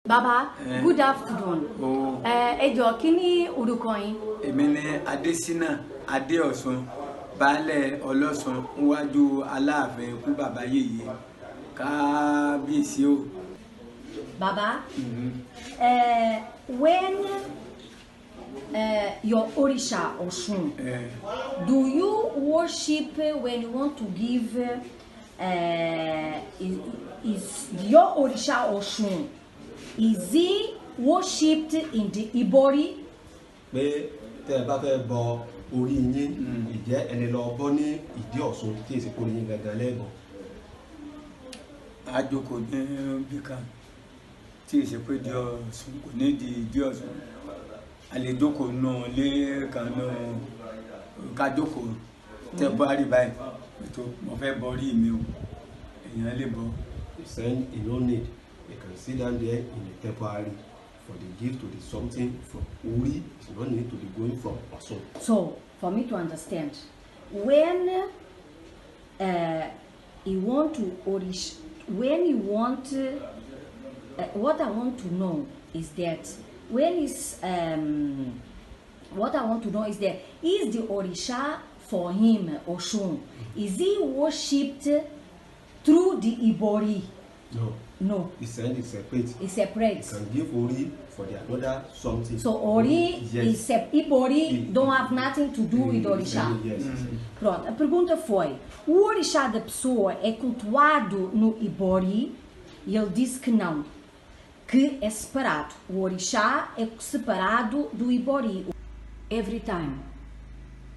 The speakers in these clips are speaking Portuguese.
Baba, good afternoon. Ẹjọ́ kí ni orúkọ yín? Èmi ni Adésínà Adéọ̀sùn, baálẹ̀ Ọlọ́sùn níwájú Aláàfin ikú bàbá yèyé. Kábíyèsí o. Baba, when your Orisha Ọ̀ṣun, do you worship when you want to give is your Orisha Ọ̀ṣun? Is he worshipped in the Ibori? Pé tẹ́ ẹ bá fẹ́ bọ orí yín, ìjẹ́ ẹni lọ bọ́ ní ìdí Ọ̀ṣun tí èsì kórè yín gangan lẹ́gbọ̀n. Àjòkò ní bíkà tí èsì pé di Ọ̀ṣun kò ní di ìdí Ọ̀ṣun. Àlejòkò náà lé kan náà kájòkò tẹ́ bọ́ àrí báyìí. Ètò mo fẹ́ bọ orí mi o, èèyàn lè bọ. Send in no need. You can sit down there in a temporary for the gift to be something from Uri. It's not need to be going from Ọ̀ṣun. So, for me to understand, when you want to Orish, when you want, what I want to know is that when is what I want to know is that is the Orisha for him Ọ̀ṣun? Is he worshipped through the Ibori? No. No. It's separate. It's separate. You can give Uri for the another something. So Ori yes. is Ibori don't have nothing to do with Orisha. Yes. Pronto, a pergunta foi: o Orixá da pessoa é cultuado no Ibori? E ele disse que não, que é separado. O Orixá é separado do Ibori. Every time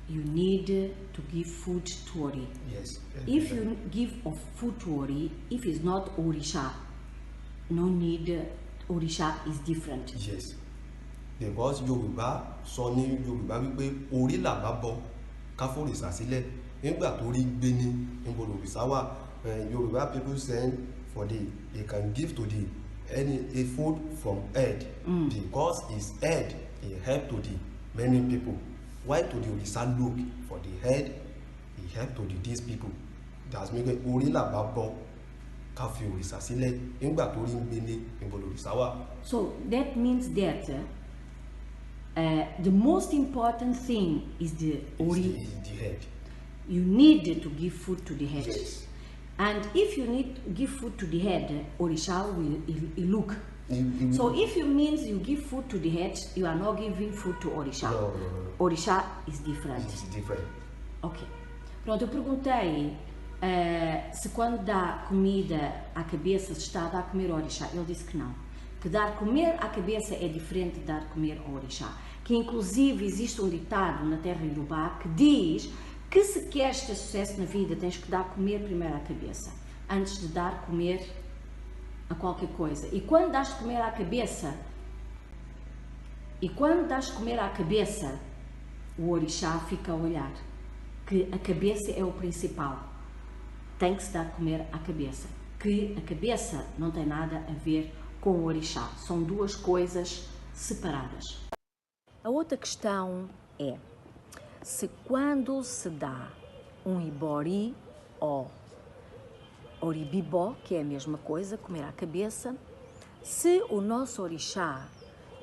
you need to give food to Ori. Yes. If you give food to Ori, if it's not Orisha, no need, Orisha is different. Yes. Because Yorùbá sọ ní Yorùbá wípé orí là bá bọ ká fòrìṣà sílẹ̀ nígbà tó rí gbé ní níbo lòrìṣà wà. Yorùbá people send for they can give to the any a food from head because his head he help to the many people. Why to the Orisa look for the head he help to these people. That's mean orí là bá bọ ká fi òrìṣà sílẹ̀ nígbà tó rí gbé ní níbo lòrìṣà wà. So that means that the most important thing is the Ori. Is the head. You need to give food to the head. Yes. And if you need to give food to the head, Orisha will look. So if you means you give food to the head, you are not giving food to Orisha. No. Orisha is different. It's different. Ok. Pronto, eu perguntei se quando dá comida à cabeça se está a dar comer ao Orixá. Ele disse que não. Que dar comer à cabeça é diferente de dar comer ao Orixá. Que inclusive existe um ditado na terra Iorubá que diz que se queres ter sucesso na vida tens que dar comer primeiro à cabeça, antes de dar comer a qualquer coisa. E quando dás comer à cabeça, o Orixá fica a olhar. Que a cabeça é o principal. Tem que se dar comer à cabeça. Que a cabeça não tem nada a ver com o Orixá. São duas coisas separadas. A outra questão é se quando se dá um Ibori ou Oribibó, que é a mesma coisa, comer à cabeça, se o nosso Orixá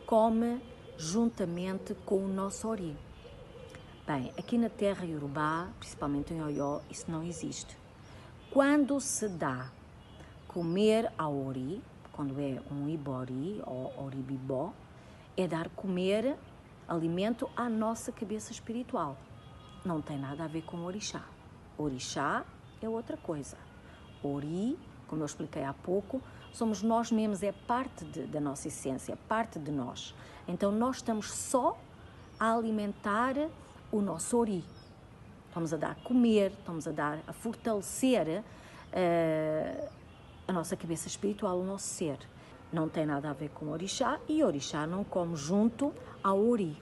come juntamente com o nosso Ori. Bem, aqui na terra Iorubá, principalmente em Oió, isso não existe. Quando se dá comer ao Ori, quando é um Ibori ou Oribibó, é dar comer alimento à nossa cabeça espiritual. Não tem nada a ver com o Orixá. Orixá é outra coisa. Ori, como eu expliquei há pouco, somos nós mesmos, é parte da nossa essência, parte de nós. Então nós estamos só a alimentar o nosso Ori. Estamos a dar a comer, estamos a fortalecer a nossa cabeça espiritual, o nosso ser. Não tem nada a ver com o Orixá e o Orixá não come junto ao Ori.